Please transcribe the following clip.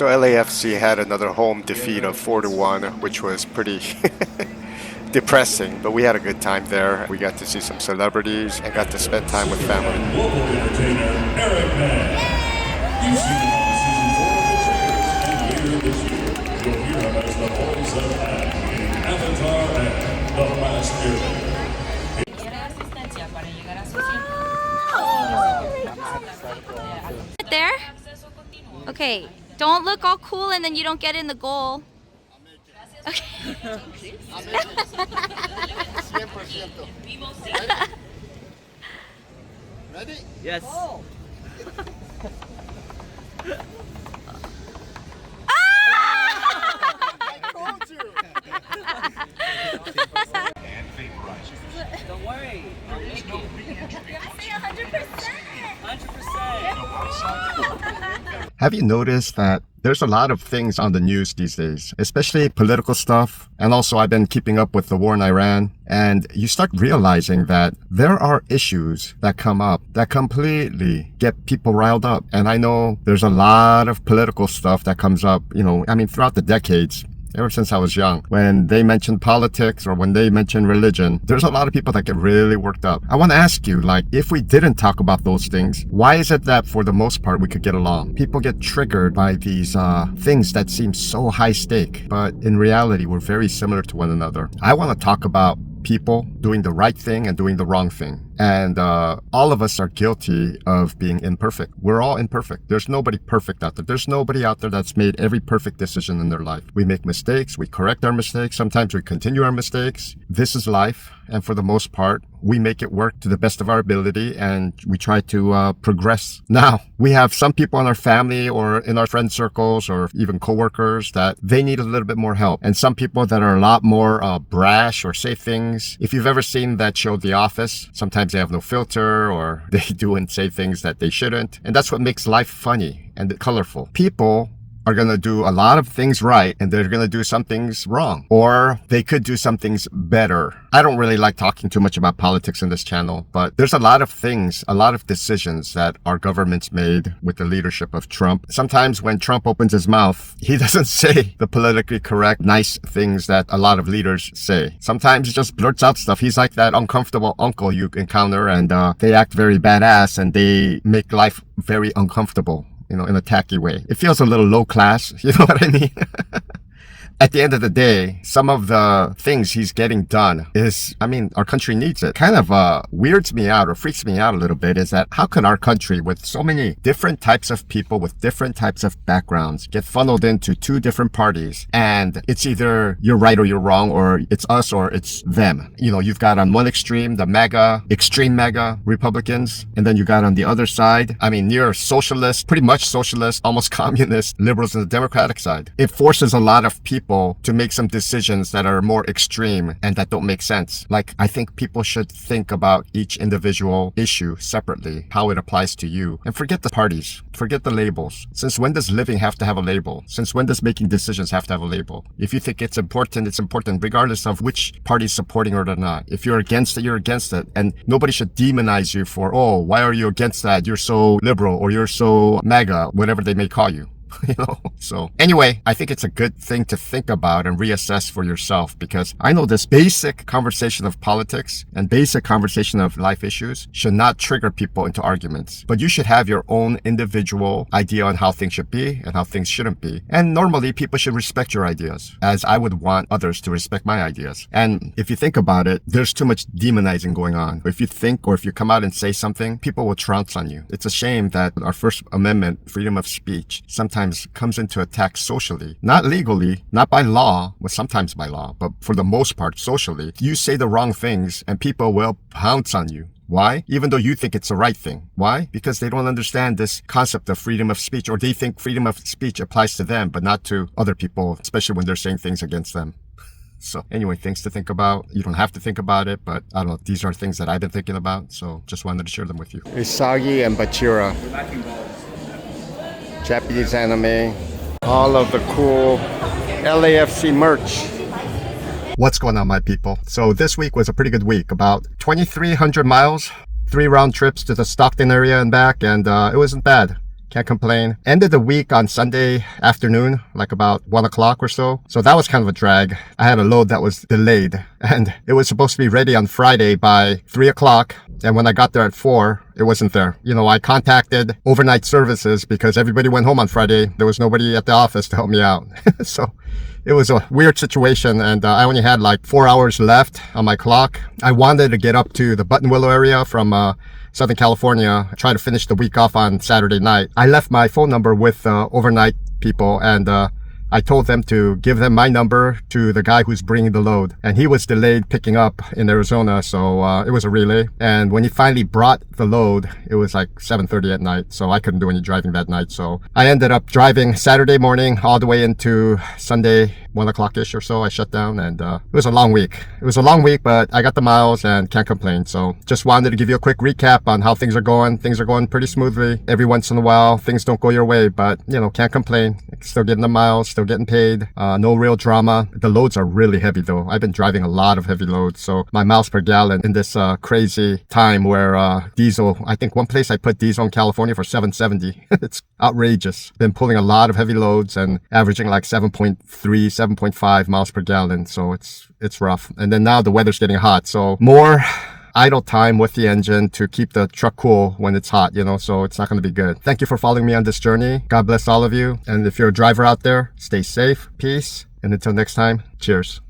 So LAFC had another home defeat of 4-1, which was pretty depressing, but we had a good time there. We got to see some celebrities and got to spend time with family. Local entertainer Eric Mann. You've seen him on season 4 of The Traitors, and later this year, you'll hear him as the voice of Aang in Avatar and The Last Airbender. There? Okay, don't look all cool and then you don't get in the goal. Okay. Ready? Yes. Don't worry. I'll make it. Say 100%. 100%. Have you noticed that there's a lot of things on the news these days, especially political stuff? And also I've been keeping up with the war in Iran. And you start realizing that there are issues that come up that completely get people riled up. And I know there's a lot of political stuff that comes up, throughout the decades. Ever since I was young, when they mention politics or when they mention religion, there's a lot of people that get really worked up. I want to ask you, if we didn't talk about those things, why is it that for the most part we could get along? People get triggered by these things that seem so high stake, but in reality, we're very similar to one another. I want to talk about people doing the right thing and doing the wrong thing. And all of us are guilty of being imperfect. We're all imperfect. There's nobody perfect out there. There's nobody out there that's made every perfect decision in their life. We make mistakes. We correct our mistakes. Sometimes we continue our mistakes. This is life. And for the most part, we make it work to the best of our ability and we try to progress. Now, we have some people in our family or in our friend circles or even coworkers that they need a little bit more help. And some people that are a lot more brash or say things. If you've ever seen that show, The Office, sometimes they have no filter or they do and say things that they shouldn't. And that's what makes life funny and colorful. People are going to do a lot of things right and they're going to do some things wrong, or they could do some things better. I don't really like talking too much about politics in this channel, but there's a lot of things, a lot of decisions that our government's made with the leadership of Trump. Sometimes when Trump opens his mouth, he doesn't say the politically correct, nice things that a lot of leaders say. Sometimes he just blurts out stuff. He's like that uncomfortable uncle you encounter and they act very badass and they make life very uncomfortable. In a tacky way. It feels a little low class, you know what I mean? At the end of the day, some of the things he's getting done is, our country needs it. Kind of weirds me out or freaks me out a little bit is that how can our country with so many different types of people with different types of backgrounds get funneled into two different parties and it's either you're right or you're wrong or it's us or it's them. You've got on one extreme, the extreme MAGA Republicans, and then you got on the other side, near socialist, pretty much socialist, almost communist liberals on the Democratic side. It forces a lot of people to make some decisions that are more extreme and that don't make sense. I think people should think about each individual issue separately, how it applies to you, and forget the parties, forget the labels. Since when does living have to have a label? Since when does making decisions have to have a label? If you think it's important regardless of which party's supporting it or not. If you're against it, you're against it. And nobody should demonize you for, why are you against that? You're so liberal or you're so MAGA, whatever they may call you. So anyway, I think it's a good thing to think about and reassess for yourself because I know this basic conversation of politics and basic conversation of life issues should not trigger people into arguments, but you should have your own individual idea on how things should be and how things shouldn't be. And normally people should respect your ideas as I would want others to respect my ideas. And if you think about it, there's too much demonizing going on. If you think or if you come out and say something, people will trounce on you. It's a shame that our First Amendment, freedom of speech, sometimes comes into attack socially, not legally, not by law, well, sometimes by law, but for the most part, socially. You say the wrong things and people will pounce on you. Why? Even though you think it's the right thing. Why? Because they don't understand this concept of freedom of speech, or they think freedom of speech applies to them, but not to other people, especially when they're saying things against them. So anyway, things to think about. You don't have to think about it, but I don't know. These are things that I've been thinking about, so just wanted to share them with you. Usagi and Bachira. Japanese anime, all of the cool LAFC merch. What's going on, my people? So this week was a pretty good week. About 2,300 miles, 3 round trips to the Stockton area and back, and it wasn't bad. Can't complain. Ended the week on Sunday afternoon, like about 1 o'clock or so. So that was kind of a drag. I had a load that was delayed and it was supposed to be ready on Friday by 3 o'clock. And when I got there at 4, it wasn't there. You know, I contacted overnight services because everybody went home on Friday. There was nobody at the office to help me out. So it was a weird situation, and I only had like 4 hours left on my clock. I wanted to get up to the Buttonwillow area from Southern California, try to finish the week off on Saturday night. I left my phone number with overnight people, and I told them to give them my number to the guy who's bringing the load. And he was delayed picking up in Arizona, so it was a relay. And when he finally brought the load, it was like 7:30 at night, so I couldn't do any driving that night. So I ended up driving Saturday morning all the way into Sunday, 1 o'clock-ish or so. I shut down, and it was a long week. It was a long week, but I got the miles and can't complain. So just wanted to give you a quick recap on how things are going. Things are going pretty smoothly. Every once in a while, things don't go your way, but, you know, can't complain. Still getting the miles, still getting paid. No real drama. The loads are really heavy, though. I've been driving a lot of heavy loads, so my miles per gallon in this crazy time where diesel, I think one place I put diesel in California for 770. It's outrageous. Been pulling a lot of heavy loads and averaging like 7.3, 7.5 miles per gallon, so it's rough. And then now the weather's getting hot, so more idle time with the engine to keep the truck cool when it's hot, you know, so it's not going to be good. Thank you for following me on this journey. God bless all of you. And if you're a driver out there, stay safe, peace, and until next time, cheers.